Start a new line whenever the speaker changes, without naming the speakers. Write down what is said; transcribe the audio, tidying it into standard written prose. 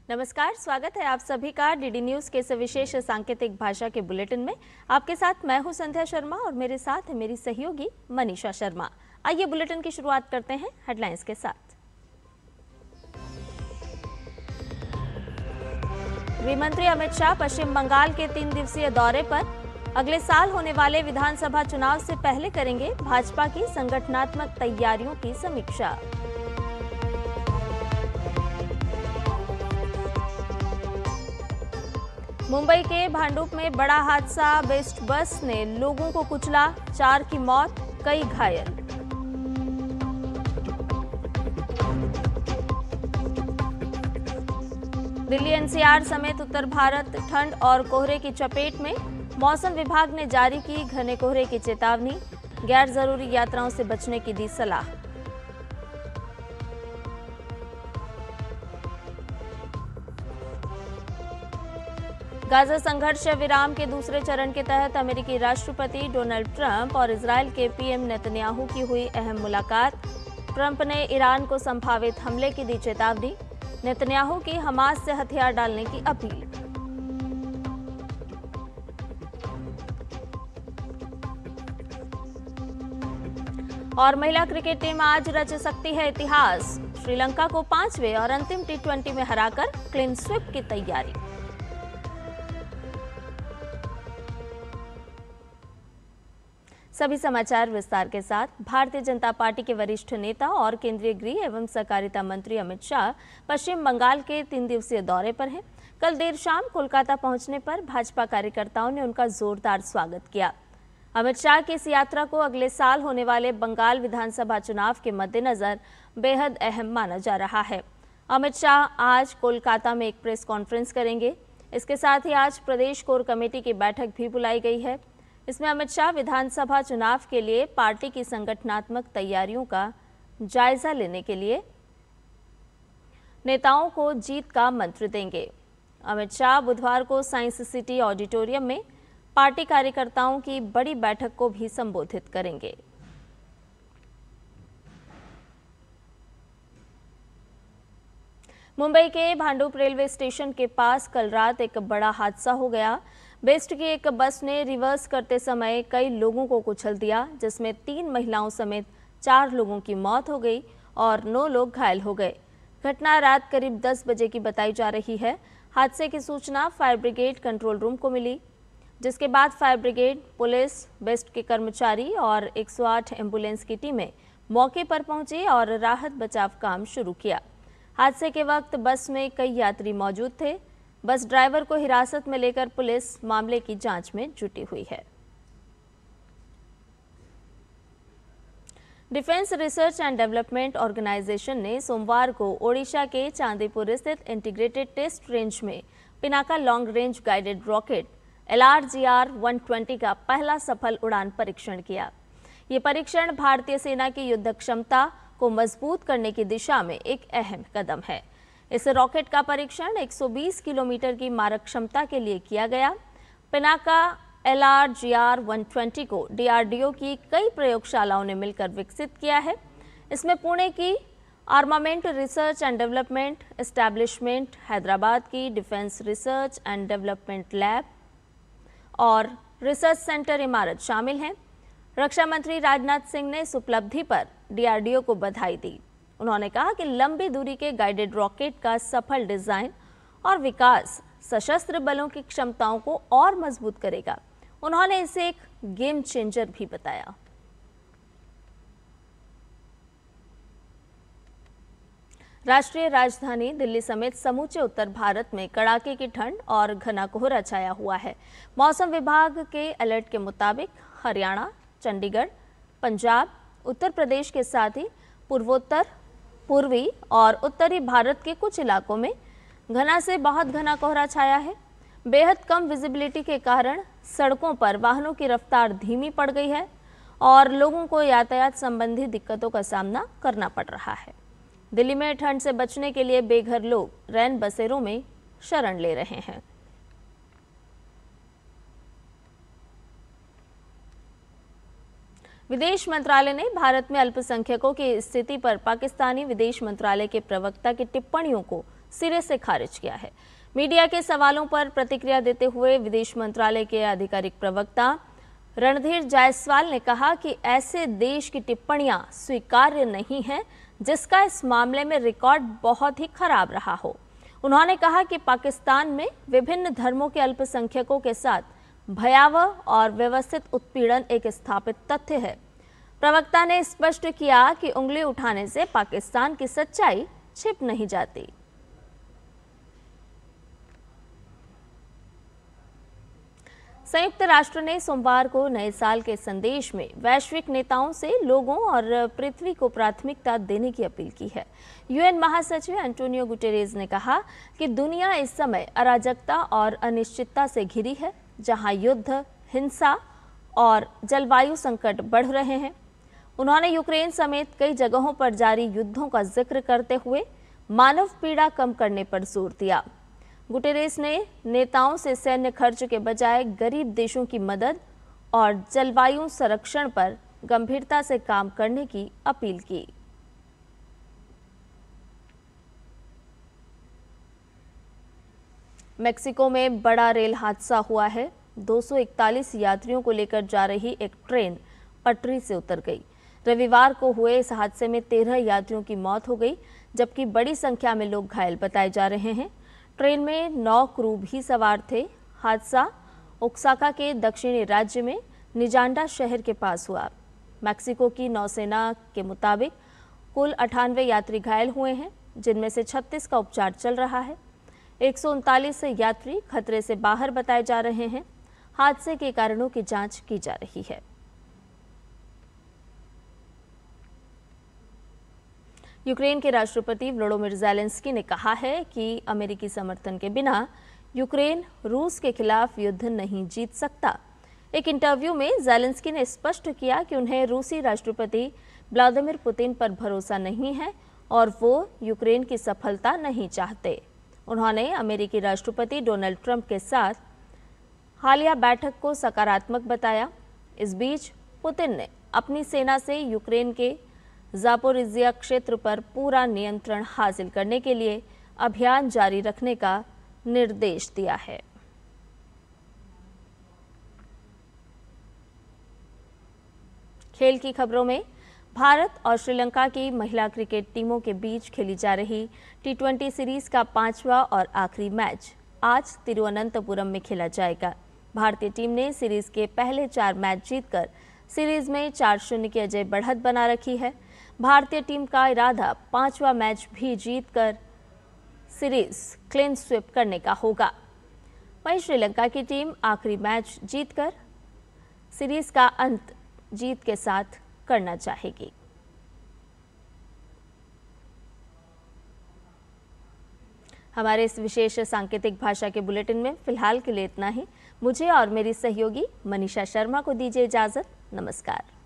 नमस्कार, स्वागत है आप सभी का डीडी न्यूज के इस विशेष सांकेतिक भाषा के बुलेटिन में। आपके साथ मैं हूं संध्या शर्मा और मेरे साथ है मेरी सहयोगी मनीषा शर्मा। आइए बुलेटिन की शुरुआत करते हैं हेडलाइंस के साथ। गृह मंत्री अमित शाह पश्चिम बंगाल के 3 दिवसीय दौरे पर। अगले साल होने वाले विधानसभा चुनाव से पहले करेंगे भाजपा की संगठनात्मक तैयारियों की समीक्षा। मुंबई के भांडुप में बड़ा हादसा, बेस्ट बस ने लोगों को कुचला, 4 की मौत, कई घायल। दिल्ली एनसीआर समेत उत्तर भारत ठंड और कोहरे की चपेट में। मौसम विभाग ने जारी की घने कोहरे की चेतावनी, गैर जरूरी यात्राओं से बचने की दी सलाह। गाजा संघर्ष विराम के दूसरे चरण के तहत अमेरिकी राष्ट्रपति डोनाल्ड ट्रंप और इजरायल के पीएम नेतन्याहू की हुई अहम मुलाकात। ट्रंप ने ईरान को संभावित हमले की दी चेतावनी, नेतन्याहू की हमास से हथियार डालने की अपील। और महिला क्रिकेट टीम आज रच सकती है इतिहास, श्रीलंका को 5वें और अंतिम टी20 में हराकर क्लीन स्वीप की तैयारी। सभी समाचार विस्तार के साथ। भारतीय जनता पार्टी के वरिष्ठ नेता और केंद्रीय गृह एवं सहकारिता मंत्री अमित शाह पश्चिम बंगाल के 3 दिवसीय दौरे पर हैं। कल देर शाम कोलकाता पहुंचने पर भाजपा कार्यकर्ताओं ने उनका जोरदार स्वागत किया। अमित शाह की इस यात्रा को अगले साल होने वाले बंगाल विधानसभा चुनाव के मद्देनजर बेहद अहम माना जा रहा है। अमित शाह आज कोलकाता में एक प्रेस कॉन्फ्रेंस करेंगे। इसके साथ ही आज प्रदेश कोर कमेटी की बैठक भी बुलाई गई है। इसमें अमित शाह विधानसभा चुनाव के लिए पार्टी की संगठनात्मक तैयारियों का जायजा लेने के लिए नेताओं को जीत का मंत्र देंगे। अमित शाह बुधवार को साइंस सिटी ऑडिटोरियम में पार्टी कार्यकर्ताओं की बड़ी बैठक को भी संबोधित करेंगे। मुंबई के भांडुप रेलवे स्टेशन के पास कल रात एक बड़ा हादसा हो गया। बेस्ट की एक बस ने रिवर्स करते समय कई लोगों को कुचल दिया, जिसमें 3 महिलाओं समेत 4 लोगों की मौत हो गई और 9 लोग घायल हो गए। घटना रात करीब 10 बजे की बताई जा रही है। हादसे की सूचना फायर ब्रिगेड कंट्रोल रूम को मिली, जिसके बाद फायर ब्रिगेड, पुलिस, बेस्ट के कर्मचारी और 108 एम्बुलेंस की टीमें मौके पर पहुंची और राहत बचाव काम शुरू किया। हादसे के वक्त बस में कई यात्री मौजूद थे। बस ड्राइवर को हिरासत में लेकर पुलिस मामले की जांच में जुटी हुई है। Defence research and development organisation ने सोमवार को ओडिशा के चांदीपुर स्थित इंटीग्रेटेड टेस्ट रेंज में Pinaka long range guided rocket LRGR-120 का पहला सफल उड़ान परीक्षण किया। ये परीक्षण भारतीय सेना की युद्ध क्षमता को मजबूत करने की दिशा में एक अहम कदम है। इस रॉकेट का परीक्षण 120 किलोमीटर की मारक क्षमता के लिए किया गया। पिनाका LRGR-120 को DRDO की कई प्रयोगशालाओं ने मिलकर विकसित किया है। इसमें पुणे की armament research and development establishment, Hyderabad की defence research and development lab और रिसर्च सेंटर इमारत शामिल हैं। रक्षा मंत्री राजनाथ सिंह ने इस उपलब्धि पर DRDO को बधाई दी। उन्होंने कहा कि लंबी दूरी के गाइडेड रॉकेट का सफल डिजाइन और विकास सशस्त्र बलों की क्षमताओं को और मजबूत करेगा। उन्होंने इसे एक गेम चेंजर भी बताया। राष्ट्रीय राजधानी दिल्ली समेत समूचे उत्तर भारत में कड़ाके की ठंड और घना कोहरा छाया हुआ है। मौसम विभाग के अलर्ट के मुताबिक हरियाणा, चंडीगढ़, पंजाब, उत्तर प्रदेश के साथ ही पूर्वोत्तर, पूर्वी और उत्तरी भारत के कुछ इलाकों में घना से बहुत घना कोहरा छाया है। बेहद कम विजिबिलिटी के कारण सड़कों पर वाहनों की रफ्तार धीमी पड़ गई है और लोगों को यातायात संबंधी दिक्कतों का सामना करना पड़ रहा है। दिल्ली में ठंड से बचने के लिए बेघर लोग रैन बसेरों में शरण ले रहे हैं। विदेश मंत्रालय ने भारत में अल्पसंख्यकों की स्थिति पर पाकिस्तानी विदेश मंत्रालय के प्रवक्ता की टिप्पणियों को सिरे से खारिज किया है। मीडिया के सवालों पर प्रतिक्रिया देते हुए विदेश मंत्रालय के आधिकारिक प्रवक्ता रणधीर जायसवाल ने कहा कि ऐसे देश की टिप्पणियां स्वीकार्य नहीं है जिसका इस मामले में रिकॉर्ड बहुत ही खराब रहा हो। उन्होंने कहा कि पाकिस्तान में विभिन्न धर्मों के अल्पसंख्यकों के साथ भयावह और व्यवस्थित उत्पीड़न एक स्थापित तथ्य है। प्रवक्ता ने स्पष्ट किया कि उंगली उठाने से पाकिस्तान की सच्चाई छिप नहीं जाती। संयुक्त राष्ट्र ने सोमवार को नए साल के संदेश में वैश्विक नेताओं से लोगों और पृथ्वी को प्राथमिकता देने की अपील की है। यूएन महासचिव एंटोनियो गुटेरेस ने कहा कि दुनिया इस समय अराजकता और अनिश्चितता से घिरी है, जहां युद्ध, हिंसा और जलवायु संकट बढ़ रहे हैं। उन्होंने यूक्रेन समेत कई जगहों पर जारी युद्धों का जिक्र करते हुए मानव पीड़ा कम करने पर जोर दिया। गुटेरेस ने नेताओं से सैन्य खर्च के बजाय गरीब देशों की मदद और जलवायु संरक्षण पर गंभीरता से काम करने की अपील की। मेक्सिको में बड़ा रेल हादसा हुआ है। 241 यात्रियों को लेकर जा रही एक ट्रेन पटरी से उतर गई। रविवार को हुए इस हादसे में 13 यात्रियों की मौत हो गई, जबकि बड़ी संख्या में लोग घायल बताए जा रहे हैं। ट्रेन में 9 क्रू भी सवार थे। हादसा ओक्साका के दक्षिणी राज्य में निजांडा शहर के पास हुआ। मैक्सिको की नौसेना के मुताबिक कुल 98 यात्री घायल हुए हैं, जिनमें से 36 का उपचार चल रहा है। 139 यात्री खतरे से बाहर बताए जा रहे हैं। हादसे के कारणों की जांच की जा रही है। यूक्रेन के राष्ट्रपति व्लादिमीर ज़ेलेंस्की ने कहा है कि अमेरिकी समर्थन के बिना यूक्रेन रूस के खिलाफ युद्ध नहीं जीत सकता। एक इंटरव्यू में ज़ेलेंस्की ने स्पष्ट किया कि उन्हें रूसी राष्ट्रपति व्लादिमीर पुतिन पर भरोसा नहीं है और वो यूक्रेन की सफलता नहीं चाहते। उन्होंने अमेरिकी राष्ट्रपति डोनाल्ड ट्रंप के साथ हालिया बैठक को सकारात्मक बताया। इस बीच पुतिन ने अपनी सेना से यूक्रेन के ज़ापोरिज़िया क्षेत्र पर पूरा नियंत्रण हासिल करने के लिए अभियान जारी रखने का निर्देश दिया है। खेल की खबरों में भारत और श्रीलंका की महिला क्रिकेट टीमों के बीच खेली जा रही T20 सीरीज का 5वां और आखिरी मैच आज तिरुवनंतपुरम में खेला जाएगा। भारतीय टीम ने सीरीज के पहले 4 मैच जीतकर सीरीज में 4-0 की अजय बढ़त बना रखी है। भारतीय टीम का इरादा 5वां मैच भी जीतकर सीरीज क्लीन स्वीप करने का होगा। वहीं श्रीलंका की टीम आखिरी मैच जीतकर सीरीज का अंत जीत के साथ करना चाहेगी। हमारे इस विशेष सांकेतिक भाषा के बुलेटिन में फिलहाल के लिए इतना ही। मुझे और मेरी सहयोगी मनीषा शर्मा को दीजिए इजाजत। नमस्कार।